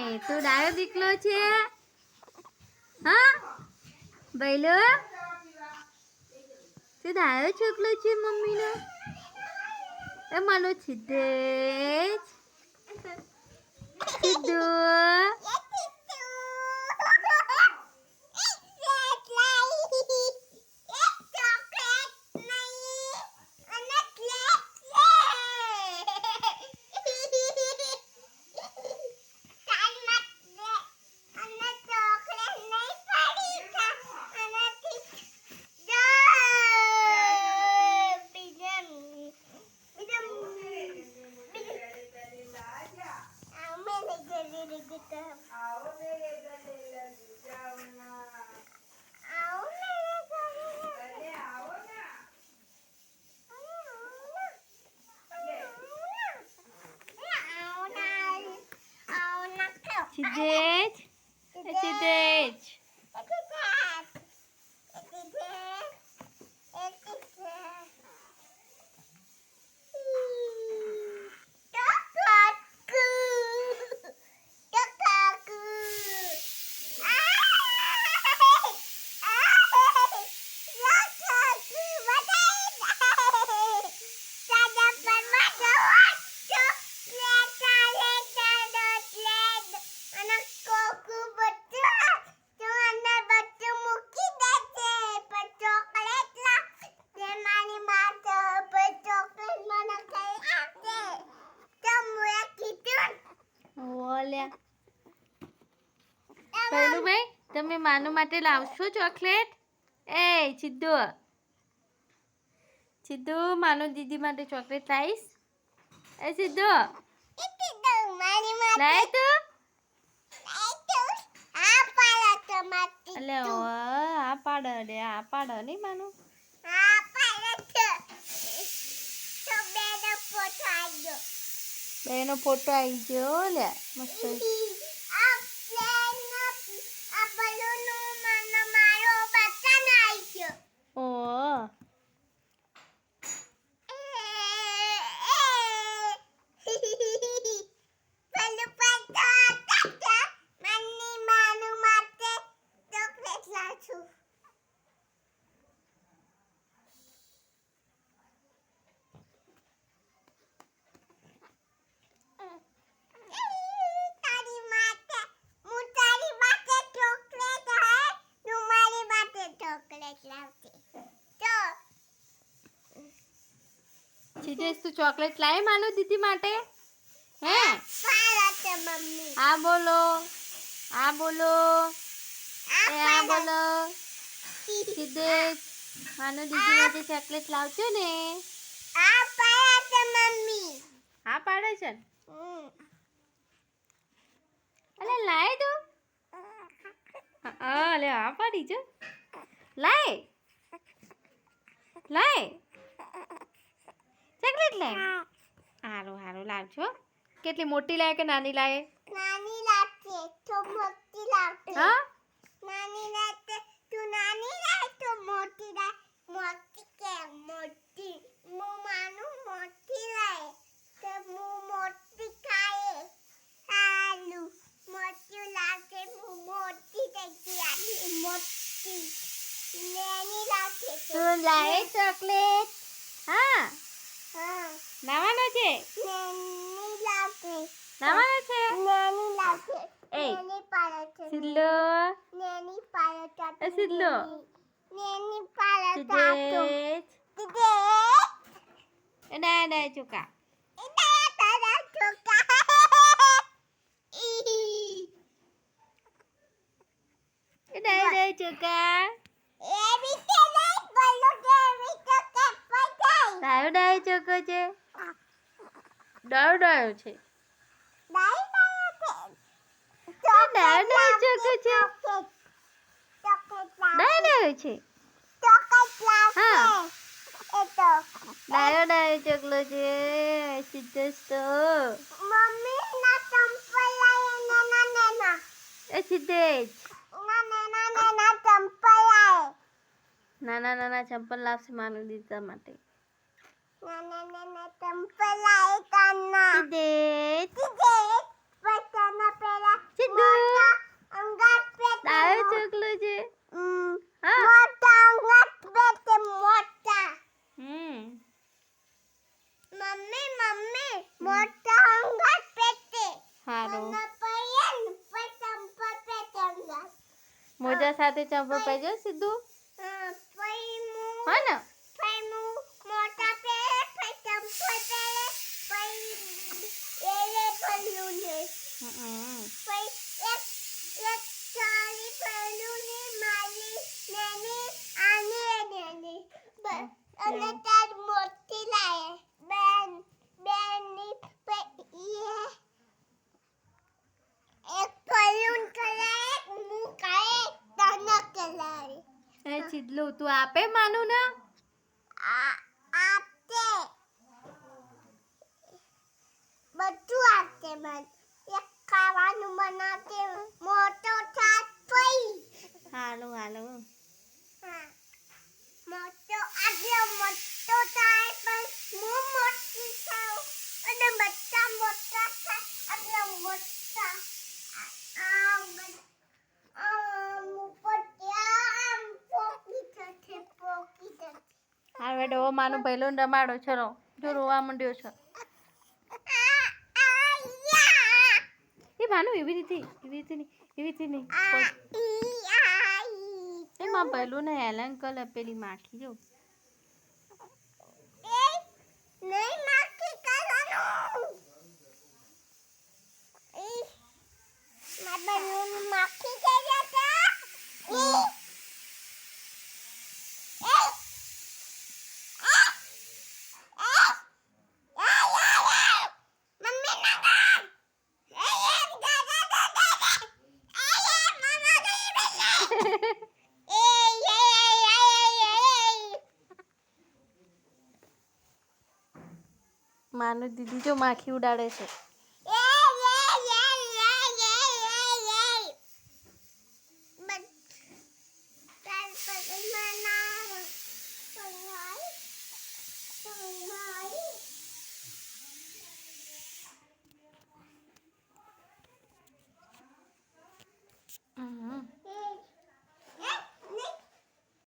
તું ડાયો દીકલો છે હા બૈલો તું ડાયો છોકલો છે મમ્મીનો એ માનો સિદ્ધેશ સિદ્ધુ Siddhesh, Siddhesh. પહેલું ભાઈ તમે માનુ માટે લાવશો ચોકલેટ એ સિદ્ધુ સિદ્ધુ માનુ દીદી માટે ચોકલેટ લાવીશ એ સિદ્ધુ લાય તું અલે આ પાડ રે આ પાડ નહીં માનુ બેનો ફોટો આવી ગયો લે મસ્ત સિદ્ધેશ તું ચોકલેટ લાવી માનુ દીદી માટે હે આ બોલો આ બોલો એ આ બોલો સિદ્ધેશ માનુ દીદી માટે ચોકલેટ લાવજો ને આ પાડે છે અલે લાય દો અલે આ પાડી છે લાય લાય ચોકલેટ લાય હારું હારું લાવજો કેટલી મોટી લાય કે નાની લાય નાની લાવશે તો મોટી લાવશે હા નાની લાવશે તું નાની લાવ તો મોટી લાવ મોટી કે મોટી હું માનું મોટી લાય તો હું મોટી ખાય હાલું મોટી લાવશે હું મોટી થઈ ગઈ મોટી નાની લાવશે તું લાય ચોકલેટ હા હા નાવાનો છે નાની લાવશે નાવાનો છે નાની લાવશે એ નાની પાડે સિલ્લો નાની પાડે એ સિલ્લો નાની પાડે સિદ્ધેશ Siddhesh. એ ડાય ડાય ચોકા એ ડાય ડાય ચોકા ડાયો ડાયો ચોકો છે ડાયો ડાયો છે ડાયો ડાયો ચોકો છે ડાયો ડાયો છે હા ડાયો ડાયો ચોકલો છે સિદ્ધેશ તો એ સિદ્ધેશ નાના નાના ચંપલ લાવશે માનુ દીદા માટે સિદ્ધેશ અને પૈયન પચંપા પેટંગા મોજા સાથે ચંપલ પહેરજો સીધું પૈમુ હા ને પૈમુ મોટા પેરે પચંપા પેરે પૈ એલે પલ્લું ને પૈ એક ચાલી પલ્લું ને માલી નેની આને અને તાર મોટી લાય બેનની એક પલ્લું કલાય મુ કાય તન કલાય એ ચીડલું તું આપે માનું ને આપતે બધું આપતે મન એક ખાવાનું બનાવતે મોટો થાત પઈ હાલો હાલો મોટો આગળ મોટો થાય પણ હું મોટી થાઉં અને બધા મોટા થાય આગળ મોટા હા બેડો માનું પહેલું રમાડો ચલો જો રોવા માંડ્યો છે એ ભાનુ એવી રીતે નહીં એમાં પહેલું ને હેલન કલ પેલી માખી જો નહીં માખી કરવાનું મારા બલૂન માખી થઈ જતા માનું દીદી જો માખી ઉડાડે છે